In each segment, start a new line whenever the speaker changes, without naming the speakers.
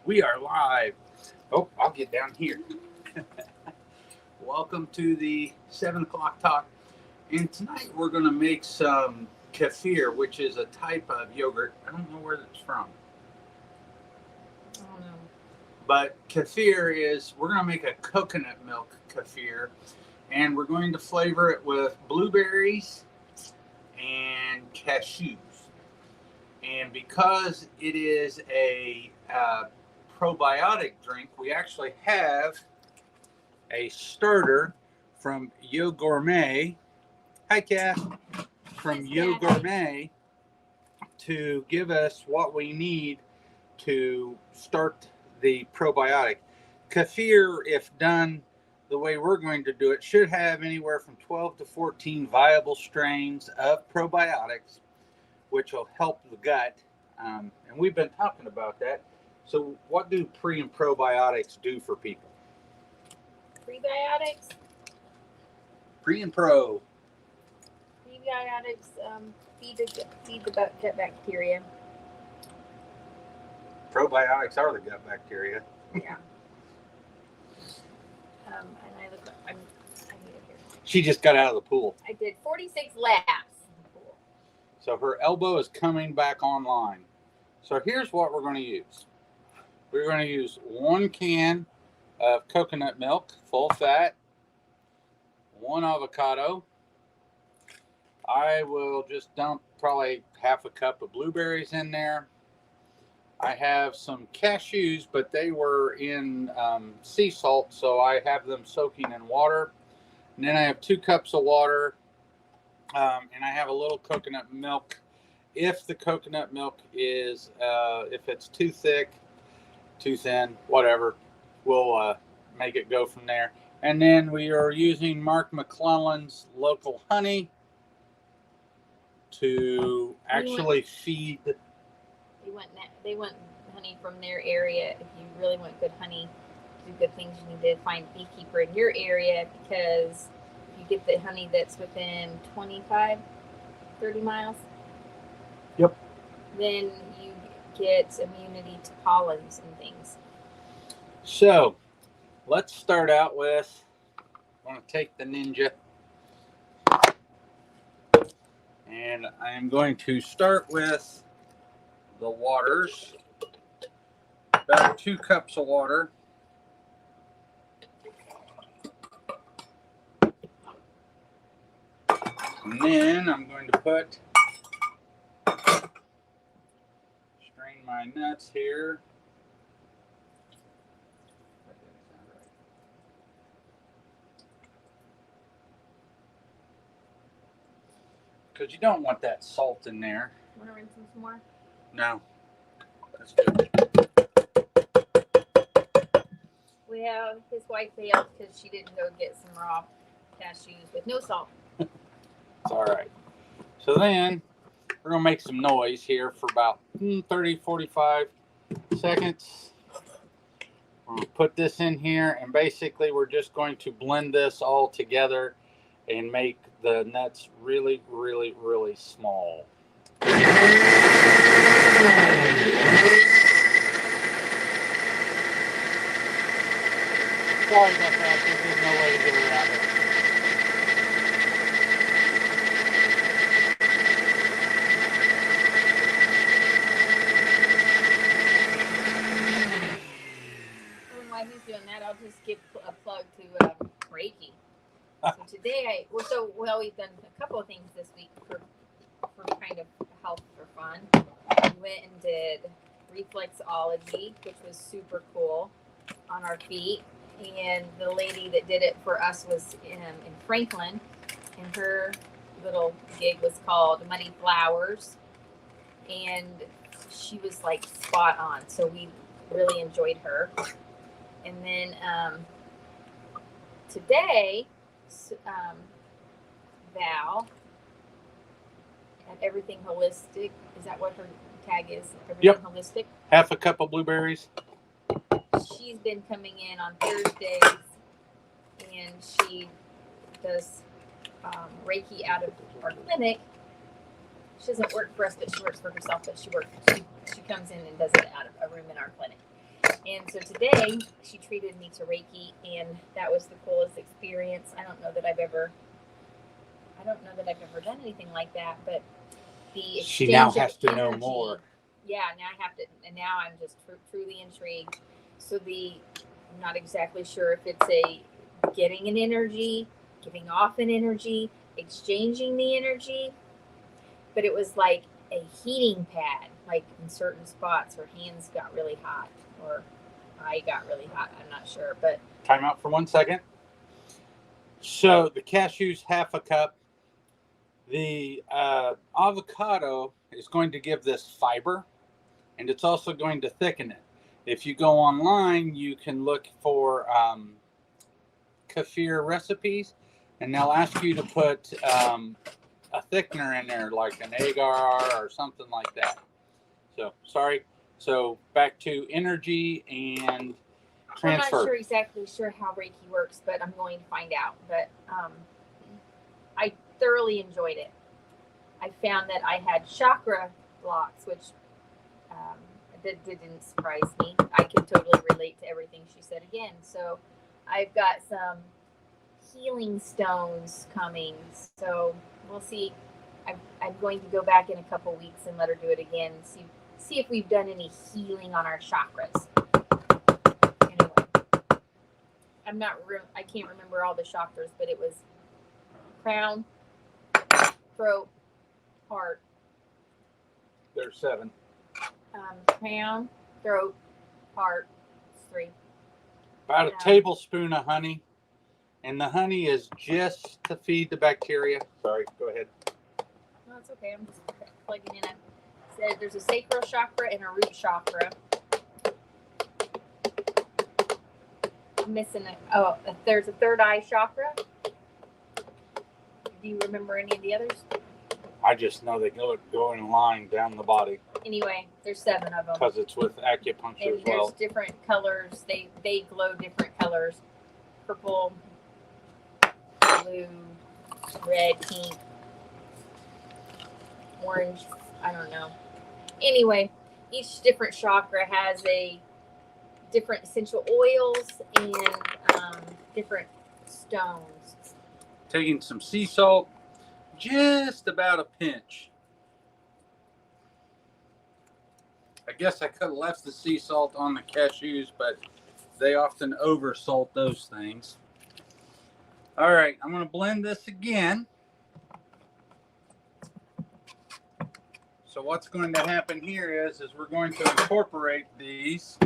We are live. Oh, I'll get down here. Welcome to the 7 o'clock talk. And tonight we're going to make some kefir, which is a type of yogurt. I don't know where it's from.
I don't know.
But kefir is, we're going to make a coconut milk kefir. And we're going to flavor it with blueberries and cashews. And because it is a probiotic drink, we actually have a starter from Yo Gourmet. Hi, Kath. From Yo Gourmet to give us what we need to start the probiotic. Kefir, if done the way we're going to do it, should have anywhere from 12 to 14 viable strains of probiotics, which will help the gut. And we've been talking about that. So what do pre and probiotics do for people?
Prebiotics?
Pre and pro.
Prebiotics feed the gut bacteria.
Probiotics are the gut bacteria.
Yeah. And I need it here.
She just got out of the pool.
I did 46 laps in the pool.
So her elbow is coming back online. So here's what we're going to use. We're going to use 1 can of coconut milk, full fat, 1 avocado. I will just dump probably half a cup of blueberries in there. I have some cashews, but they were in sea salt, so I have them soaking in water. And then I have 2 cups of water, and I have a little coconut milk. If the coconut milk is, if it's too thick, too thin, whatever, we'll make it go from there. And then we are using Mark McClellan's local honey to actually feed.
They want honey from their area. If you really want good honey, do good things, you need to find a beekeeper in your area, because if you get the honey that's within 25, 30 miles,
yep,
then you get immunity to pollens and things.
So let's start out with, I'm going to take the Ninja, and I am going to start with the waters, about 2 cups of water. And then I'm going to strain my nuts here. Because you don't want that salt in there.
Want to rinse them some more?
No. That's good.
We have his wife failed because she didn't go get some raw cashews with no salt.
It's all right. So then we're going to make some noise here for about 30, 45 seconds. We're going to put this in here, and basically we're just going to blend this all together and make the nuts really, really, really small. Sorry about that. There's no way to get around it.
And while he's doing that, I'll just give a plug to Reiki. So today, we've done a couple of things this week for kind of health for fun. We went and did reflexology, which was super cool, on our feet. And the lady that did it for us was in Franklin, and her little gig was called Muddy Flowers, and she was like spot on. So we really enjoyed her. And then today, Val at Everything Holistic, is that what her tag is? Everything Holistic.
Half a cup of blueberries.
She's been coming in on Thursdays, and she does Reiki out of our clinic. She doesn't work for us, but she works for herself. But she comes in and does it out of a room in our clinic. And so today she treated me to Reiki, and that was the coolest experience. I don't know that I've ever done anything like that, but the
She now has to know
energy,
more.
Yeah, now I have to, and now I'm just truly intrigued. So I'm not exactly sure if it's a getting an energy, giving off an energy, exchanging the energy, but it was like a heating pad, like in certain spots her hands got really hot or I got really hot. I'm not sure, but
Time out for 1 second. So the cashews, half a cup. The avocado is going to give this fiber, and it's also going to thicken it. If you go online, you can look for kefir recipes, and they'll ask you to put a thickener in there, like an agar or something like that. So, sorry. So, back to energy and transfer.
I'm not exactly sure how Reiki works, but I'm going to find out. But I thoroughly enjoyed it. I found that I had chakra blocks, which that didn't surprise me. I could totally relate to everything she said again. So I've got some healing stones coming. So we'll see. I'm going to go back in a couple weeks and let her do it again and see if we've done any healing on our chakras. Anyway, I can't remember all the chakras, but it was crown, throat, heart.
There's 7.
Crown, throat, heart. 3.
About a tablespoon of honey, and the honey is just to feed the bacteria. Sorry, go ahead.
No, it's okay. I'm just plugging in it. Said there's a sacral chakra and a root chakra. I'm missing it. Oh, there's a third eye chakra. Do you remember any of the others?
I just know they go in line down the body.
Anyway, there's 7 of them.
Because it's with acupuncture
and
as well.
There's different colors. They glow different colors. Purple, blue, red, pink, orange. I don't know. Anyway, each different chakra has a different essential oils and different stones.
Taking some sea salt, just about a pinch. I guess I could have left the sea salt on the cashews, but they often oversalt those things. All right, I'm going to blend this again. So what's going to happen here is we're going to incorporate these.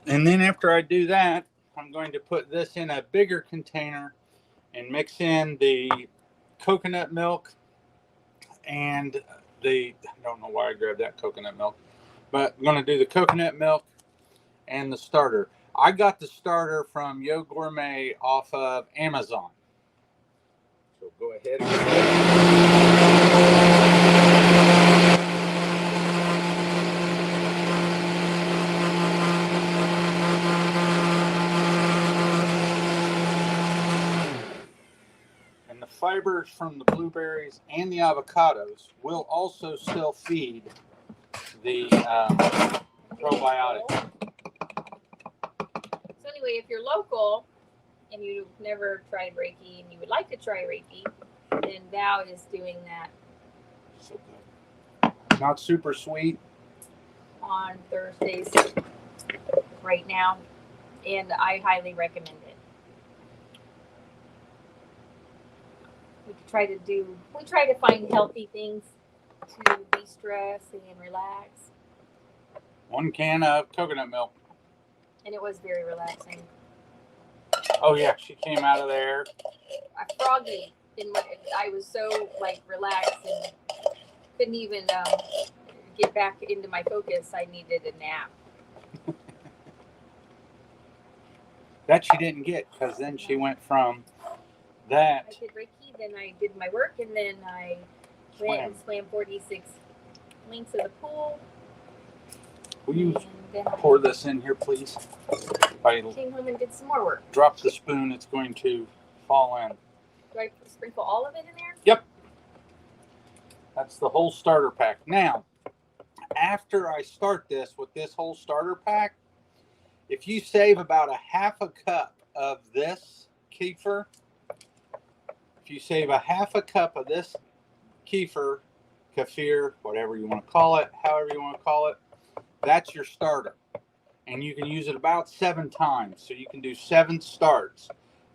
And then after I do that, I'm going to put this in a bigger container and mix in the coconut milk and I don't know why I grabbed that coconut milk, but I'm going to do the coconut milk and the starter. I got the starter from Yo Gourmet off of Amazon. So go ahead and the fibers from the blueberries and the avocados will also still feed the probiotic.
So anyway, if you're local and you've never tried Reiki and you would like to try Reiki, then Val is doing that.
So good. Not super sweet.
On Thursdays right now, and I highly recommend it. We try to find healthy things to de-stress and relax.
1 can of coconut milk.
And it was very relaxing.
Oh yeah, she came out of there.
Froggy. I was so relaxed and couldn't even get back into my focus. I needed a nap.
That she didn't get, because then she went from that.
I did Reiki, then I did my work, and then I went and swam 46 links of the pool.
Will you pour this in here, please?
I came home and did some more work.
Drop the spoon, it's going to fall in.
Do I sprinkle all of it in there?
Yep. That's the whole starter pack. Now, after I start this with this whole starter pack, if you save about a half a cup of this kefir, if you save a half a cup of this kefir, whatever you want to call it, however you want to call it, that's your starter. And you can use it about 7 times. So you can do 7 starts.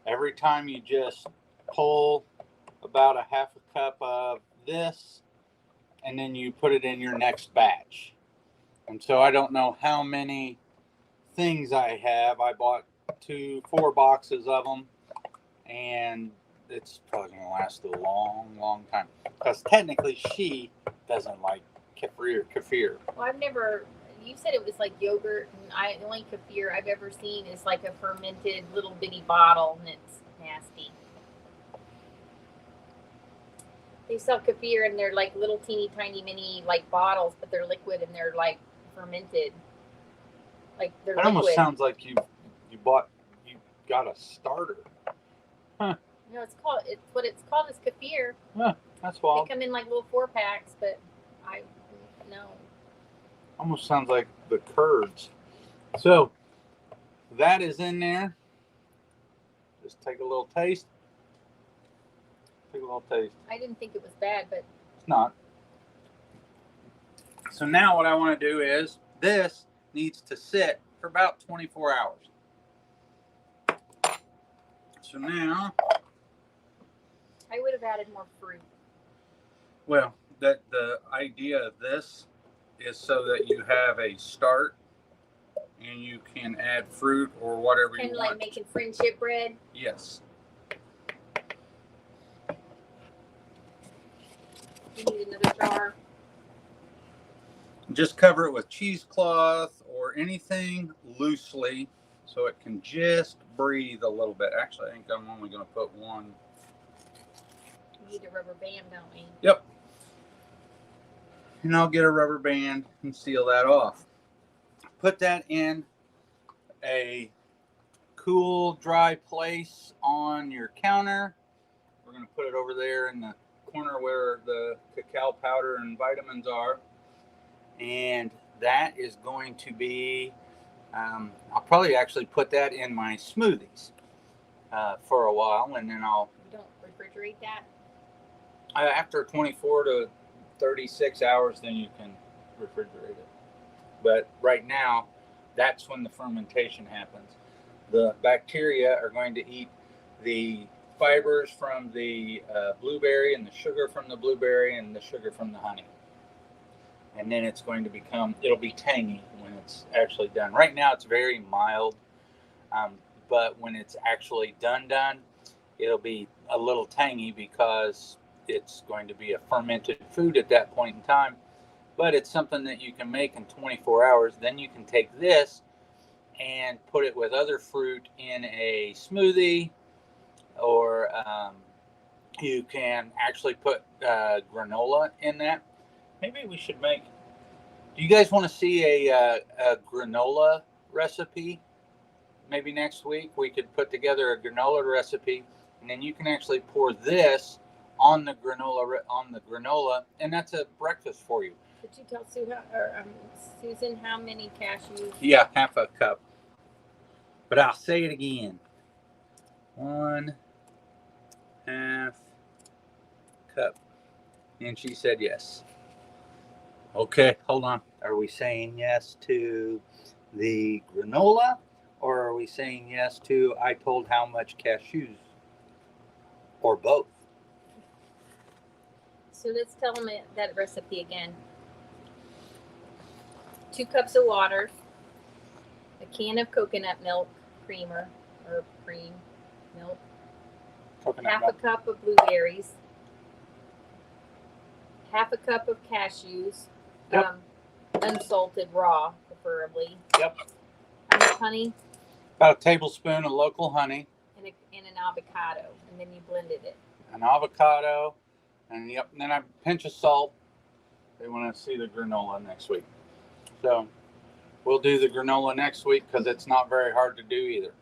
Every time you just pull about a half a cup of this, and then you put it in your next batch. And so I don't know how many things I have. I bought 4 boxes of them, and it's probably going to last a long, long time. Because technically she doesn't like kefir.
Well, I've never. You said it was like yogurt, and the only kefir I've ever seen is like a fermented little bitty bottle, and it's nasty. They sell kefir, and they're like little teeny tiny mini like bottles, but they're liquid and they're like fermented. Like they're
It
liquid.
almost sounds like you got a starter. Huh.
No, it's what it's called is kefir.
Huh, that's wild.
They come in like little 4-packs, but I no.
Almost sounds like the curds. So that is in there. Just take a little taste. Take a little taste.
I didn't think it was bad, but
it's not. So now what I want to do is this needs to sit for about 24 hours. So now
I would have added more fruit.
Well, the idea of this is so that you have a start and you can add fruit or whatever you want.
Kind of like making friendship bread.
Yes.
You need another jar.
Just cover it with cheesecloth or anything loosely so it can just breathe a little bit. Actually, I think I'm only going to put one.
We need a rubber band, don't we?
Yep. And I'll get a rubber band and seal that off. Put that in a cool, dry place on your counter. We're going to put it over there in the corner where the cacao powder and vitamins are. And that is going to be, I'll probably actually put that in my smoothies for a while, and then I'll...
You don't refrigerate that?
After 24 to 36 hours, then you can refrigerate it. But right now, that's when the fermentation happens. The bacteria are going to eat the fibers from the blueberry and the sugar from the blueberry and the sugar from the honey. And then it's going to it'll be tangy when it's actually done. Right now it's very mild, but when it's actually done, it'll be a little tangy because it's going to be a fermented food at that point in time. But it's something that you can make in 24 hours. Then you can take this and put it with other fruit in a smoothie, or you can actually put granola in that. Maybe we should make... Do you guys want to see a granola recipe? Maybe next week we could put together a granola recipe, and then you can actually pour this on the granola, and that's a breakfast for you.
Did you tell Susan how many cashews?
Yeah, half a cup. But I'll say it again. 1/2 cup. And she said yes. Okay, hold on. Are we saying yes to the granola, or are we saying yes to I told how much cashews? Or both?
So let's tell them that recipe again. 2 cups of water, a can of coconut milk, creamer or cream milk, half a cup of blueberries, half a cup of cashews, unsalted raw, preferably.
Yep.
How much honey?
About a tablespoon of local honey.
And an avocado, and then you blended it.
An avocado, and then a pinch of salt. They want to see the granola next week. So we'll do the granola next week because it's not very hard to do either.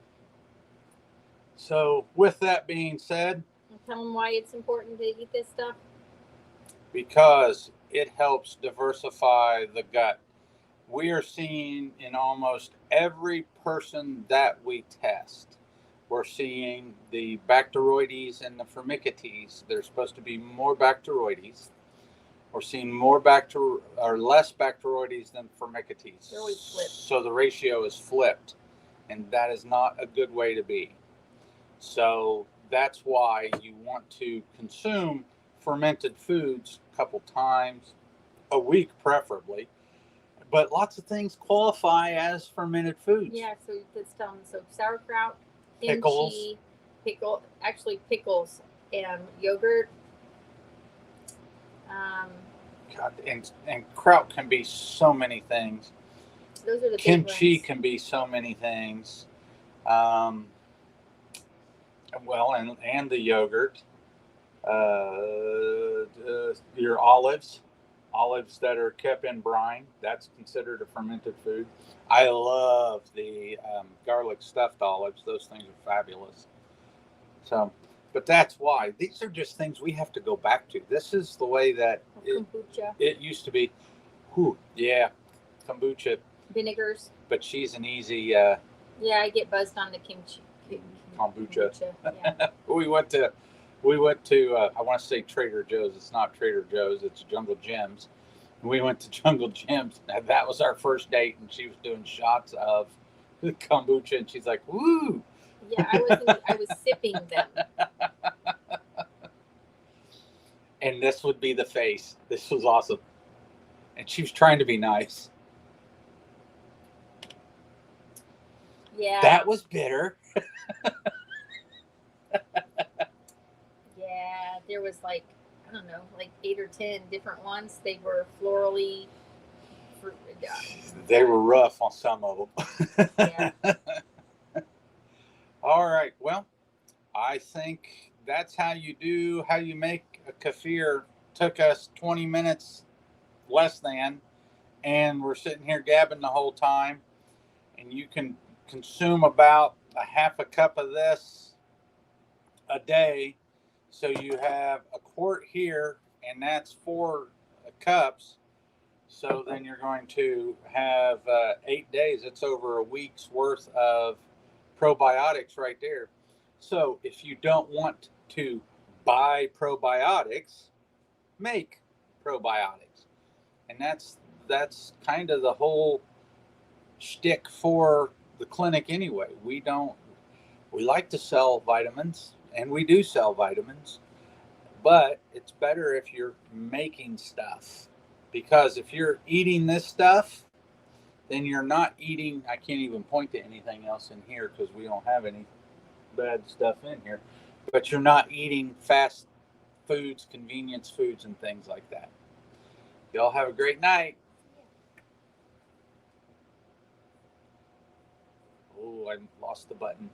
So with that being said,
Tell them why it's important to eat this stuff.
Because it helps diversify the gut. We are seeing in almost every person that we test, we're seeing the Bacteroides and the Firmicutes. There's supposed to be more Bacteroides. We're seeing more or less Bacteroides than Firmicutes.
They're always flipped.
So the ratio is flipped, and that is not a good way to be. So that's why you want to consume fermented foods a couple times a week, preferably. But lots of things qualify as fermented foods.
Yeah, so let's tell them. So sauerkraut,
Pickles.
kimchi, pickles and yogurt.
God, and kraut can be so many things.
Those are the
Kimchi
big ones.
can be so many things. Well, and the yogurt. Your olives that are kept in brine, that's considered a fermented food. I love the garlic stuffed olives. Those things are fabulous. So, but that's why these are just things we have to go back to. This is the way that
Kombucha.
it used to be. Whew, yeah, kombucha.
Vinegars.
But she's an easy.
Yeah, I get buzzed on the kimchi.
Kombucha.
Yeah.
we went to I want to say Trader Joe's. It's not Trader Joe's. It's Jungle Jim's. We went to Jungle Jim's. And that was our first date, and she was doing shots of kombucha, and she's like, "Woo!"
Yeah, I was sipping them.
And this would be the face. This was awesome, and she was trying to be nice.
Yeah.
That was bitter.
Yeah, there was like, I don't know, like 8 or 10 different ones. They were florally.
They were rough on some of them.
Yeah.
All right. Well, I think that's how you make a kefir. Took us 20 minutes less than, and we're sitting here gabbing the whole time. And you can consume about a half a cup of this a day. So you have a quart here, and that's 4 cups. So then you're going to have 8 days. It's over a week's worth of probiotics right there. So if you don't want to buy probiotics, make probiotics. And that's kind of the whole shtick for the clinic anyway. We like to sell vitamins, and we do sell vitamins, but it's better if you're making stuff, because if you're eating this stuff, then you're not eating. I can't even point to anything else in here because we don't have any bad stuff in here, but you're not eating fast foods, convenience foods, and things like that. Y'all have a great night. Oh, I lost the button.